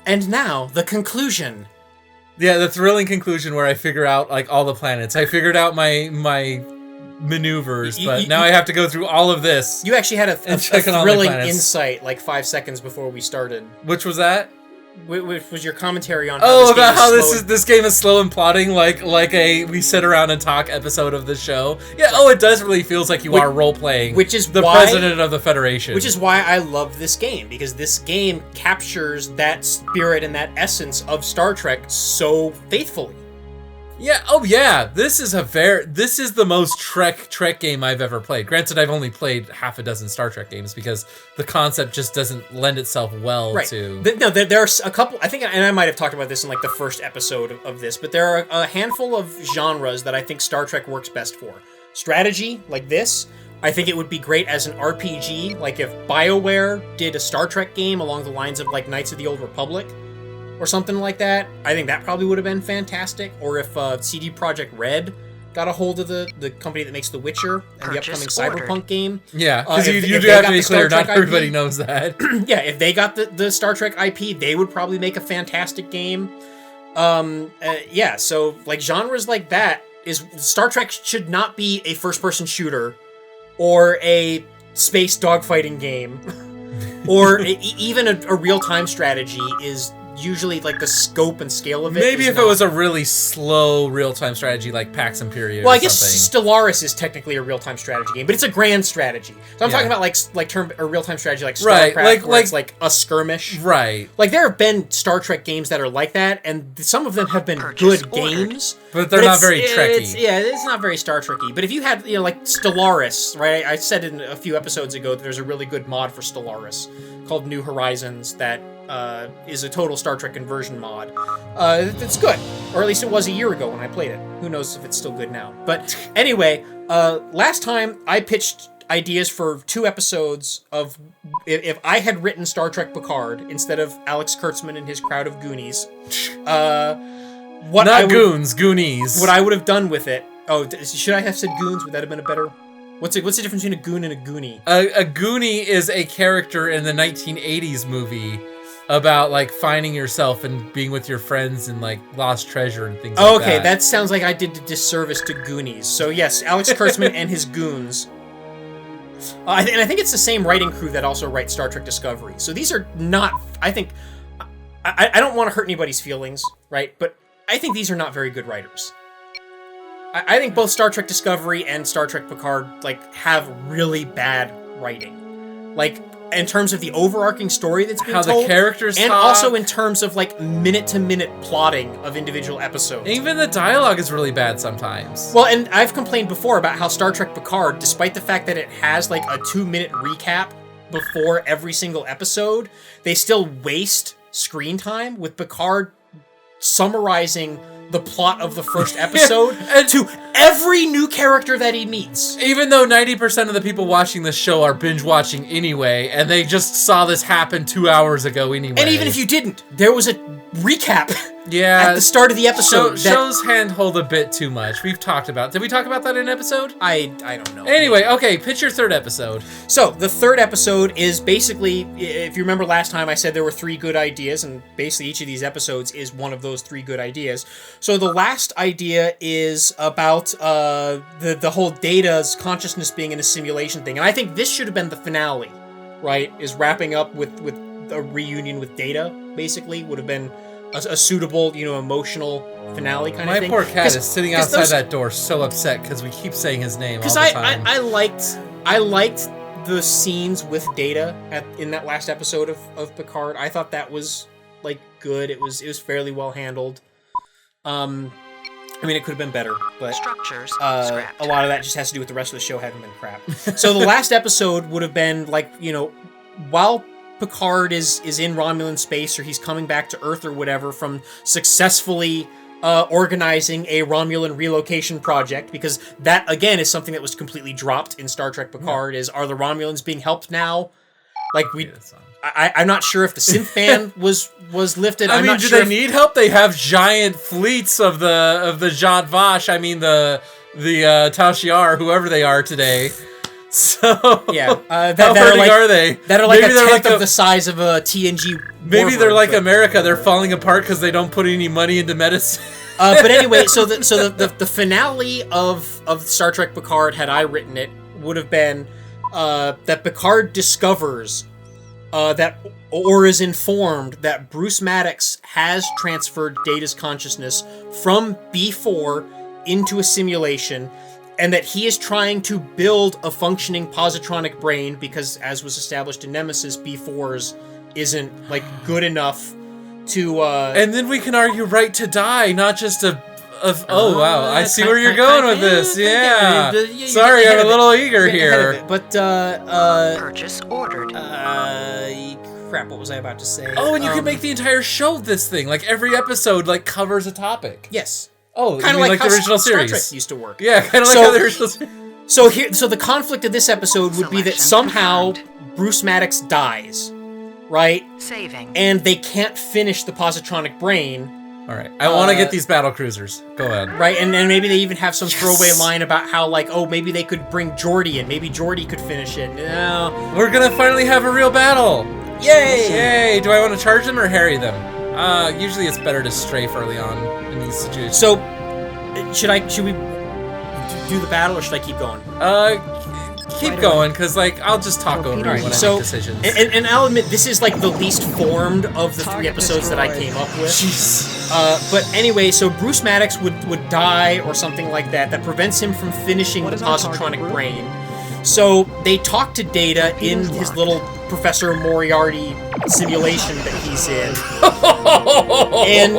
And now, the conclusion. Yeah, the thrilling conclusion where I figure out, like, all the planets. I figured out my maneuvers, but now I have to go through all of this. You actually had a thrilling insight, like 5 seconds before we started. Which was that? Which was your commentary on how this game is slow and plotting, like a we sit around and talk episode of the show. Yeah, it does really feels like you are role playing, which is the president of the Federation. Which is why I love this game, because this game captures that spirit and that essence of Star Trek so faithfully. Yeah, this is the most Trek game I've ever played. Granted, I've only played half a dozen Star Trek games because the concept just doesn't lend itself well to... There are a couple, I think, and I might have talked about this in like the first episode of this, but there are a handful of genres that I think Star Trek works best for. Strategy, like this. I think it would be great as an RPG, like if BioWare did a Star Trek game along the lines of like Knights of the Old Republic, or something like that. I think that probably would have been fantastic. Or if CD Projekt Red got a hold of the company that makes The Witcher and the upcoming Cyberpunk game. Yeah, because you do have to be clear, not everybody knows that. Yeah, if they got the Star Trek IP, they would probably make a fantastic game. So like genres like that, Star Trek should not be a first-person shooter or a space dogfighting game or even a real-time strategy is usually like the scope and scale of it. Maybe if it was a really slow real-time strategy like Pax Imperia I guess Stellaris is technically a real-time strategy game, but it's a grand strategy. So I'm talking about like term or real-time strategy like StarCraft, where it's like a skirmish. Right. Like there have been Star Trek games that are like that, and some of them have been good games. But they're not very Trekky. It's not very Star Trekky. But if you had, like Stellaris, right? I said in a few episodes ago that there's a really good mod for Stellaris called New Horizons that is a total Star Trek conversion mod. It's good. Or at least it was a year ago when I played it. Who knows if it's still good now. But anyway, last time I pitched ideas for 2 episodes of if I had written Star Trek Picard instead of Alex Kurtzman and his crowd of Goonies. Goonies. What I would have done with it. Oh, should I have said Goons? Would that have been a better... What's the difference between a goon and a goonie? A goonie is a character in the 1980s movie about like finding yourself and being with your friends and like lost treasure and things like that. Okay, that sounds like I did a disservice to Goonies. So yes, Alex Kurtzman and his goons. And I think it's the same writing crew that also writes Star Trek Discovery. So these are not, I think, I don't want to hurt anybody's feelings, right? But I think these are not very good writers. I think both Star Trek Discovery and Star Trek Picard like have really bad writing, like in terms of the overarching story that's being told, the characters and talk. Also in terms of like minute-to-minute plotting of individual episodes. Even the dialogue is really bad sometimes. Well, and I've complained before about how Star Trek Picard, despite the fact that it has like a 2-minute recap before every single episode, they still waste screen time with Picard summarizing the plot of the first episode to every new character that he meets. Even though 90% of the people watching this show are binge watching anyway, and they just saw this happen 2 hours ago anyway. And even if you didn't, there was a recap at the start of the episode. Shows handhold a bit too much. We've talked about... Did we talk about that in an episode? I don't know. Anyway, okay, pitch your third episode. So, the third episode is basically... If you remember last time, I said there were 3 good ideas, and basically each of these episodes is one of those 3 good ideas. So, the last idea is about the whole Data's consciousness being in a simulation thing. And I think this should have been the finale, right? Is wrapping up with a reunion with Data, basically, would have been a suitable, emotional finale kind of thing. My poor cat is sitting outside that door so upset because we keep saying his name all the time. Because I liked the scenes with Data in that last episode of Picard. I thought that was like good. It was fairly well handled. It could have been better, but structures a lot of that just has to do with the rest of the show having been crap. So the last episode would have been like, while Picard is in Romulan space, or he's coming back to Earth or whatever from successfully organizing a Romulan relocation project, because that, again, is something that was completely dropped in Star Trek Picard, are the Romulans being helped now? Like, I'm not sure if the synth ban was lifted. I'm not sure do they need help? They have giant fleets of the Jean Vache. The Tau Shiar, whoever they are today. So Yeah, how that hurting are they? That are like Maybe a they're tenth like of the size of a TNG. Maybe they're warbird, like but- America. They're falling apart because they don't put any money into medicine. But anyway, so the finale of Star Trek Picard, had I written it, would have been that Picard discovers that, or is informed that Bruce Maddox has transferred Data's consciousness from B4 into a simulation, and that he is trying to build a functioning positronic brain because, as was established in Nemesis, B4's isn't like good enough to. And then we can argue right to die, not just oh wow, I see where you're going with this. Yeah. Sorry, I'm a little eager here. But Purchase ordered. crap, what was I about to say? Oh, and you can make the entire show this thing. Like every episode like covers a topic. Yes. Oh, Kind of like how the original Star series. Trek used to work. Yeah, kind of like So- how the original series. So the conflict of this episode would be that Selection somehow confirmed. Bruce Maddox dies, right? Saving. And they can't finish the positronic brain, All right, I want to get these battle cruisers. Go ahead. right? And then maybe they even have some throwaway line about how, like, oh, maybe they could bring Geordi in. Maybe Geordi could finish it. No. We're gonna finally have a real battle. Yay! Yay! Do I want to charge them or harry them? Usually it's better to strafe early on in these situations. So, should we do the battle, or should I keep going? Keep going, because, like, I'll just talk over Alright, you when I so- make decisions. And I'll admit, this is like the least formed of the 3 episodes that I came up with. Jeez. But anyway, so Bruce Maddox would die or something like that prevents him from finishing What the is our target positronic group? brain. So they talk to Data in Torpedoes his locked. little Professor Moriarty simulation that he's in. And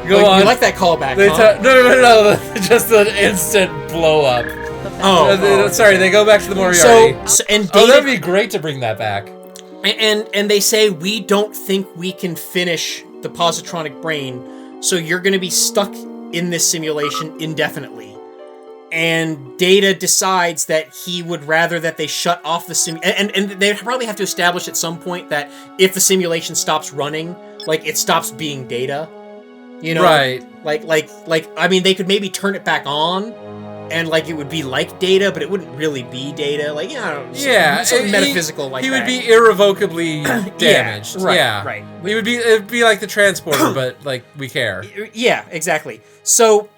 Go like, on. you like that callback, They huh? no. Just an instant blow up. Sorry, they go back to the Moriarty. So and Oh, that'd Data be great to bring that back. and they say we don't think we can finish the positronic brain, so you're going to be stuck in this simulation indefinitely. And Data decides that he would rather that they shut off the and they probably have to establish at some point that if the simulation stops running, like it stops being Data. You know, Right. Like I mean, they could maybe turn it back on, and like it would be like Data, but it wouldn't really be Data. Like, you know, Yeah, something he- metaphysical like he that. would be irrevocably damaged. right, yeah, right. It'd be like the transporter, but like we care. Yeah, exactly. So,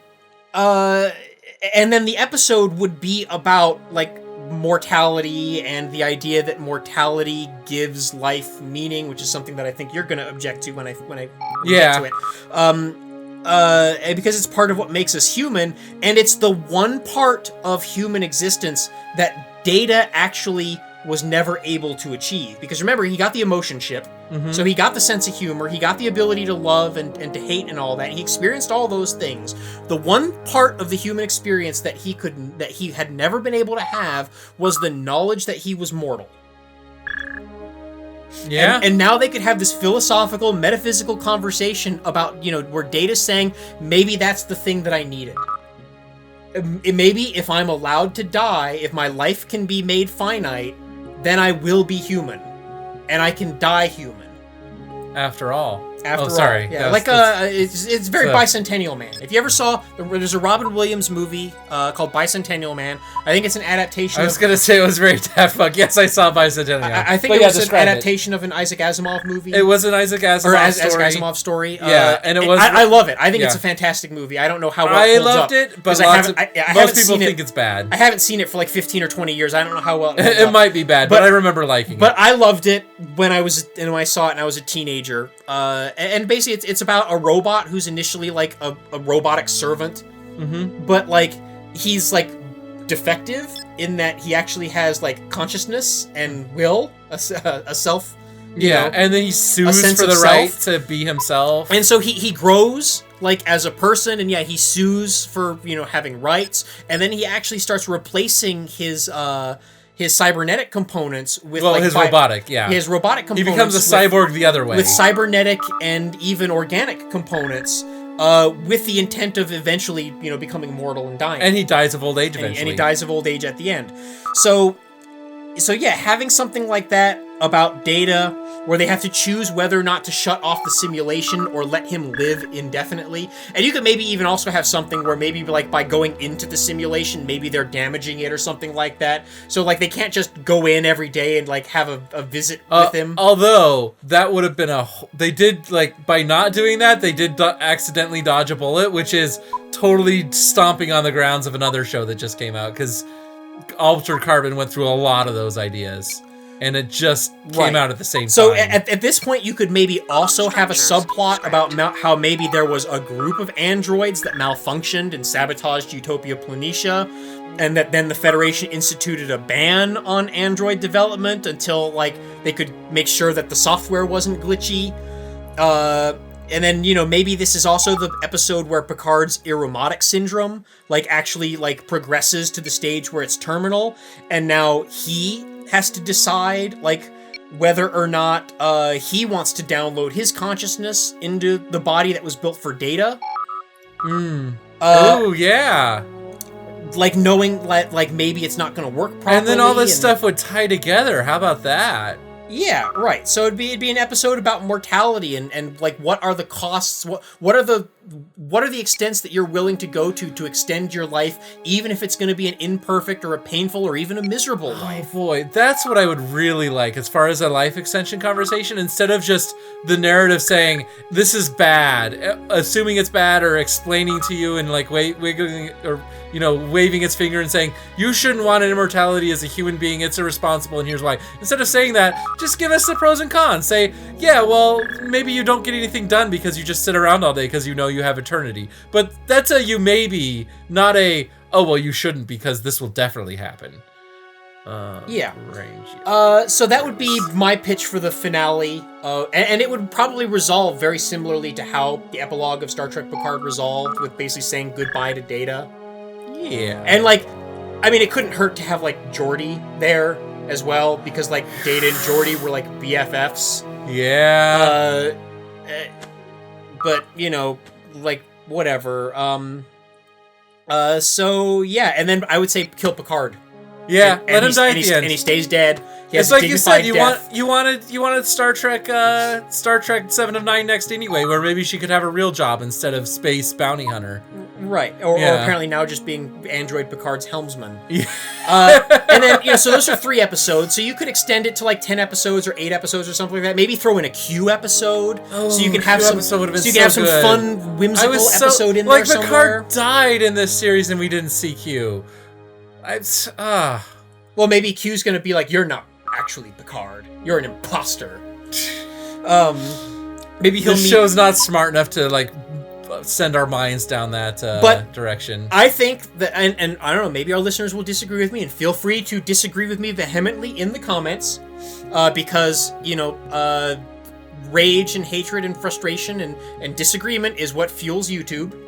and then the episode would be about like mortality and the idea that mortality gives life meaning, which is something that I think you're going to object to when I Yeah. get to it. Because it's part of what makes us human, and it's the one part of human existence that Data actually was never able to achieve. Because remember, he got the emotion chip, so he got the sense of humor, he got the ability to love and to hate and all that. He experienced all those things. The one part of the human experience that he had never been able to have was the knowledge that he was mortal. Yeah, And now they could have this philosophical, metaphysical conversation about, where Data's saying, maybe that's the thing that I needed. Maybe if I'm allowed to die, if my life can be made finite, then I will be human. And I can die human. after all. After sorry. all. Yeah, it's very so- Bicentennial Man. If you ever saw, there's a Robin Williams movie called Bicentennial Man. I think it's an adaptation I was of... gonna say it was very Daft Punk. Yes, I saw Bicentennial. I think But it yeah, was an describe it. adaptation of an Isaac Asimov movie. It was an Isaac Asimov or as story. Asimov story. Yeah, and it was- I love it. I think it's yeah. a fantastic movie. I don't know how well I it holds loved up, it, but 'cause I lots of haven't- I most haven't people seen it- think it's bad. I haven't seen it for like 15 or 20 years. I don't know how well it holds It up. might be bad, but I remember liking But it. I loved it when I saw it and I was a teenager. And basically, it's about a robot who's initially like a robotic servant, but like he's like defective in that he actually has like consciousness and will, a self. you Yeah, know. and then he sues sense for the of right self. to be himself. And so he grows like as a person, and yeah, he sues for having rights, and then he actually starts replacing his cybernetic components with his robotic, yeah. his robotic He components. becomes a cyborg the other way. with cybernetic and even organic components, with the intent of eventually becoming mortal and dying. And he dies of old age And eventually. he dies of old age at the end. So So yeah, having something like that about Data, where they have to choose whether or not to shut off the simulation or let him live indefinitely. And you could maybe even also have something where maybe like by going into the simulation, maybe they're damaging it or something like that. So like they can't just go in every day and like have a visit with him. Although that would have been they did, like, by not doing that, they did accidentally dodge a bullet, which is totally stomping on the grounds of another show that just came out, because Altered Carbon went through a lot of those ideas. And it just came out at the same time. So at this point, you could maybe also have a subplot about how maybe there was a group of androids that malfunctioned and sabotaged Utopia Planitia, and that then the Federation instituted a ban on android development until, like, they could make sure that the software wasn't glitchy. And then, you know, maybe this is also the episode where Picard's Aromatic syndrome, like, actually, like, progresses to the stage where it's terminal, and now he has to decide, like, whether or not he wants to download his consciousness into the body that was built for Data. Oh, yeah. Like, knowing, like, maybe it's not going to work properly. And then all this stuff would tie together. How about that? Yeah, right. So it'd be an episode about mortality and like what are the costs, what are the extents that you're willing to go to extend your life, even if it's going to be an imperfect or a painful or even a miserable life. Oh boy, that's what I would really like as far as a life extension conversation, instead of just the narrative saying this is bad, assuming it's bad, or explaining to you and like wiggling or, you know, waving its finger and saying you shouldn't want an immortality as a human being, it's irresponsible and here's why. Instead of saying that, just give us the pros and cons. Say, yeah, well, maybe you don't get anything done because you just sit around all day because you know you have eternity. But that's a you maybe, not a, oh, well, you shouldn't because this will definitely happen. Yeah. Range. So that would be my pitch for the finale. And it would probably resolve very similarly to how the epilogue of Star Trek Picard resolved, with basically saying goodbye to Data. Yeah. And, like, I mean, it couldn't hurt to have, like, Geordi there as well, because, like, Data and Geordi were, like, BFFs. Yeah. But, you know, like, whatever. So, yeah, and then I would say kill Picard. Yeah, and let him die at the end. And he stays dead. He has It's like you said, dignified you wanted Star Trek 7 of 9 next anyway, where maybe she could have a real job instead of space bounty hunter. Right, or apparently now just being Android Picard's helmsman. Yeah. And then, you know, so those are 3 episodes, so you could extend it to like 10 episodes or 8 episodes or something like that. Maybe throw in a Q episode, so you can have some fun, whimsical episode in there somewhere. Picard died in this series and we didn't see Q. Well, maybe Q's gonna be like, you're not actually Picard. You're an imposter. Maybe he'll This show's not smart enough to, like, send our minds down that direction. I think that, and I don't know, maybe our listeners will disagree with me, and feel free to disagree with me vehemently in the comments, because, you know, rage and hatred and frustration and disagreement is what fuels YouTube.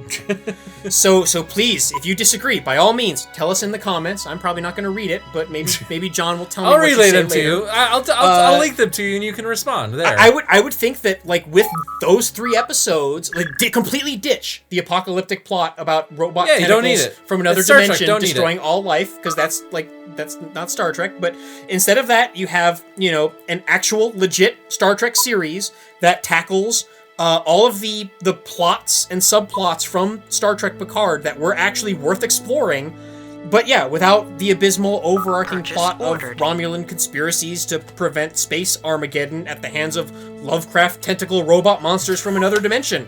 so please, if you disagree, by all means, tell us in the comments. I'm probably not going to read it, but maybe John will tell me. I'll what relay you say them later. to you. I'll link them to you, and you can respond there. I would think that, like, with those 3 episodes, like, completely ditch the apocalyptic plot about robot you don't need tentacles it. from another It's Star Trek, dimension don't need destroying all life, because that's not Star Trek. But instead of that, you have, you know, an actual legit Star Trek series that tackles all of the plots and subplots from Star Trek Picard that were actually worth exploring, but yeah, without the abysmal overarching plot of Romulan conspiracies to prevent space Armageddon at the hands of Lovecraft tentacle robot monsters from another dimension.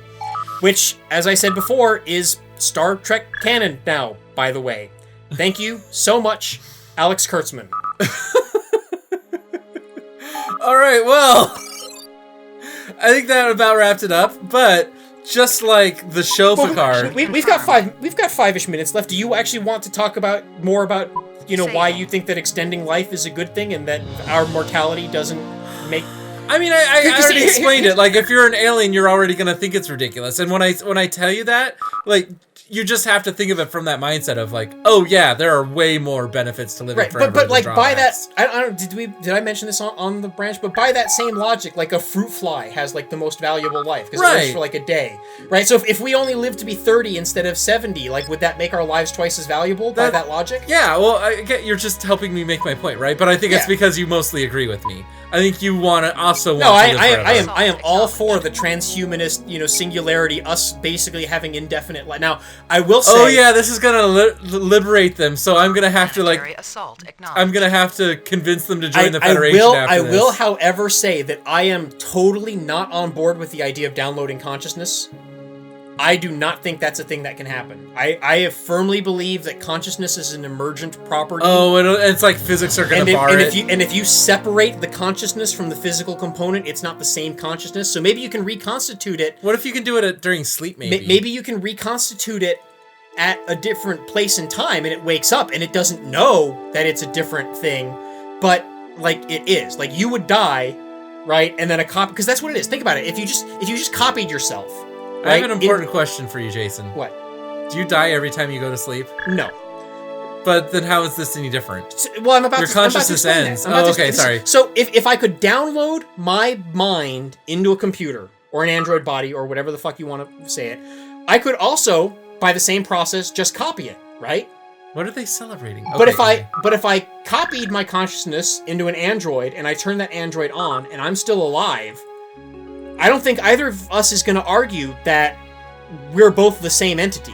Which, as I said before, is Star Trek canon now, by the way. Thank you so much, Alex Kurtzman. All right, well, I think that about wrapped it up. But just like the show Picard, we've got 5-ish minutes left. Do you actually want to talk more about you know why you think that extending life is a good thing and that our mortality doesn't make? I mean, I already explained it. Like, if you're an alien, you're already gonna think it's ridiculous. And when I tell you that, like, you just have to think of it from that mindset of like, oh yeah, there are way more benefits to living forever. But than like by that, drawbacks. I don't did I mention this on the branch? But by that same logic, like a fruit fly has like the most valuable life because it lives Right. for like a day, right? So if we only live to be 30 instead of 70, like would that make our lives twice as valuable by that logic? Yeah, well, I get you're just helping me make my point, right? But I think it's Yeah. because you mostly agree with me. I think you want to also want No, to live forever. I am all for the transhumanist, singularity, us basically having indefinite life. Now, I will say, Oh yeah, this is gonna liberate them. So I'm gonna have to Planetary assault acknowledged. I'm gonna have to convince them to join the Federation after I this. will, however, say that I am totally not on board with the idea of downloading consciousness. I do not think that's a thing that can happen. I have firmly believe that consciousness is an emergent property. Oh, and it's like physics are gonna bar it. If you separate the consciousness from the physical component, it's not the same consciousness. So maybe you can reconstitute it. What if you can do it during sleep? Maybe you can reconstitute it at a different place and time, and it wakes up and it doesn't know that it's a different thing, but like it is. Like you would die, right? And then a copy, because that's what it is. Think about it. If you just copied yourself. I have an important question for you, Jason. What? Do you die every time you go to sleep? No. But then how is this any different? Well, I'm about Your to consciousness I'm about to explain ends. that. I'm about Oh, to okay, explain this. sorry. So if I could download my mind into a computer or an Android body or whatever the fuck you want to say it, I could also, by the same process, just copy it, right? What are they celebrating? But Okay. if I copied my consciousness into an android and I turn that android on and I'm still alive, I don't think either of us is going to argue that we're both the same entity.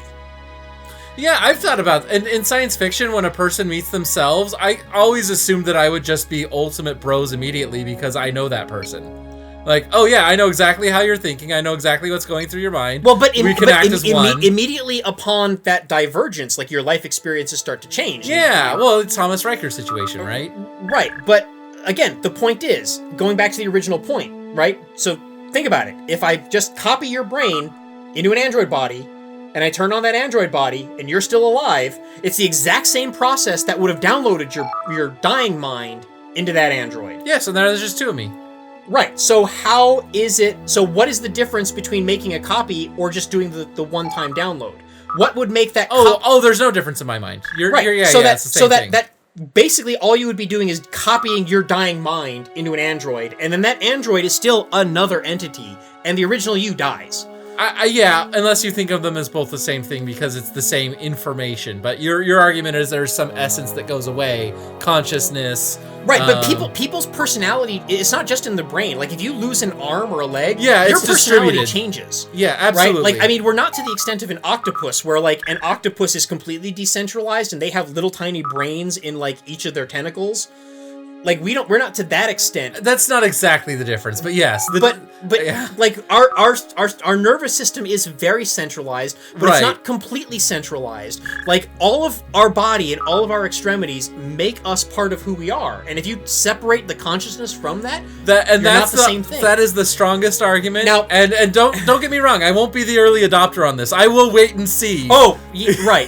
Yeah, I've thought about in science fiction when a person meets themselves, I always assumed that I would just be ultimate bros immediately because I know that person. Like, oh yeah, I know exactly how you're thinking. I know exactly what's going through your mind. Well, but we can act as one. Immediately upon that divergence, like your life experiences start to change. Yeah, well, it's Thomas Riker's situation, right? Right, but again, the point is, going back to the original point, right? So think about it. If I just copy your brain into an android body, and I turn on that android body, and you're still alive, it's the exact same process that would have downloaded your dying mind into that android. Yeah, so now there's just two of me. Right, so what is the difference between making a copy or just doing the one-time download? What would make that There's no difference in my mind. Right, it's the same thing. that basically all you would be doing is copying your dying mind into an android, and then that android is still another entity, and the original you dies. Yeah, unless you think of them as both the same thing because it's the same information. But your argument is there's some essence that goes away, consciousness. Right, but people's personality, it's not just in the brain. Like if you lose an arm or a leg, your it's personality distributed. changes. Yeah, absolutely. Right? Like I mean, we're not to the extent of an octopus where like an octopus is completely decentralized and they have little tiny brains in like each of their tentacles. Like we're not to that extent. That's not exactly the difference, but yes. But yeah. like our nervous system is very centralized, but it's Right. not completely centralized. Like all of our body and all of our extremities make us part of who we are. And if you separate the consciousness from that, That's not the same thing. That is the strongest argument. Now- and don't get me wrong, I won't be the early adopter on this. I will wait and see. Oh, right.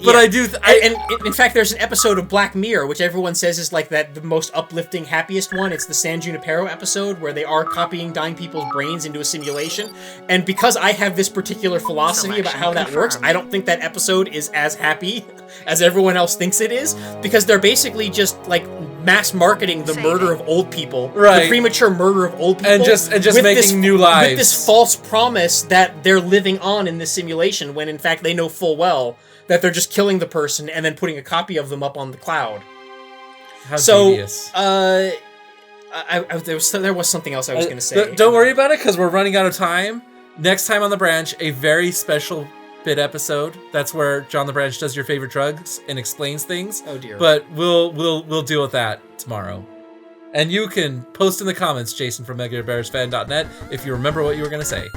But I do. And in fact, there's an episode of Black Mirror, which everyone says is like the most uplifting, happiest one. It's the San Junipero episode where they are copying dying people's brains into a simulation. And because I have this particular philosophy about how that works, I don't think that episode is as happy as everyone else thinks it is, because they're basically just like mass marketing the murder of old people, Right. the premature murder of old people, And just with making new lives. with this false promise that they're living on in this simulation, when in fact they know full well that they're just killing the person and then putting a copy of them up on the cloud. How So, devious. there was something else I was going to say. Don't worry about it, because we're running out of time. Next time on The Branch, a very special bit episode. That's where John the Branch does your favorite drugs and explains things. Oh dear. But we'll deal with that tomorrow. And you can post in the comments, Jason from MegaBearsFan.net, if you remember what you were going to say.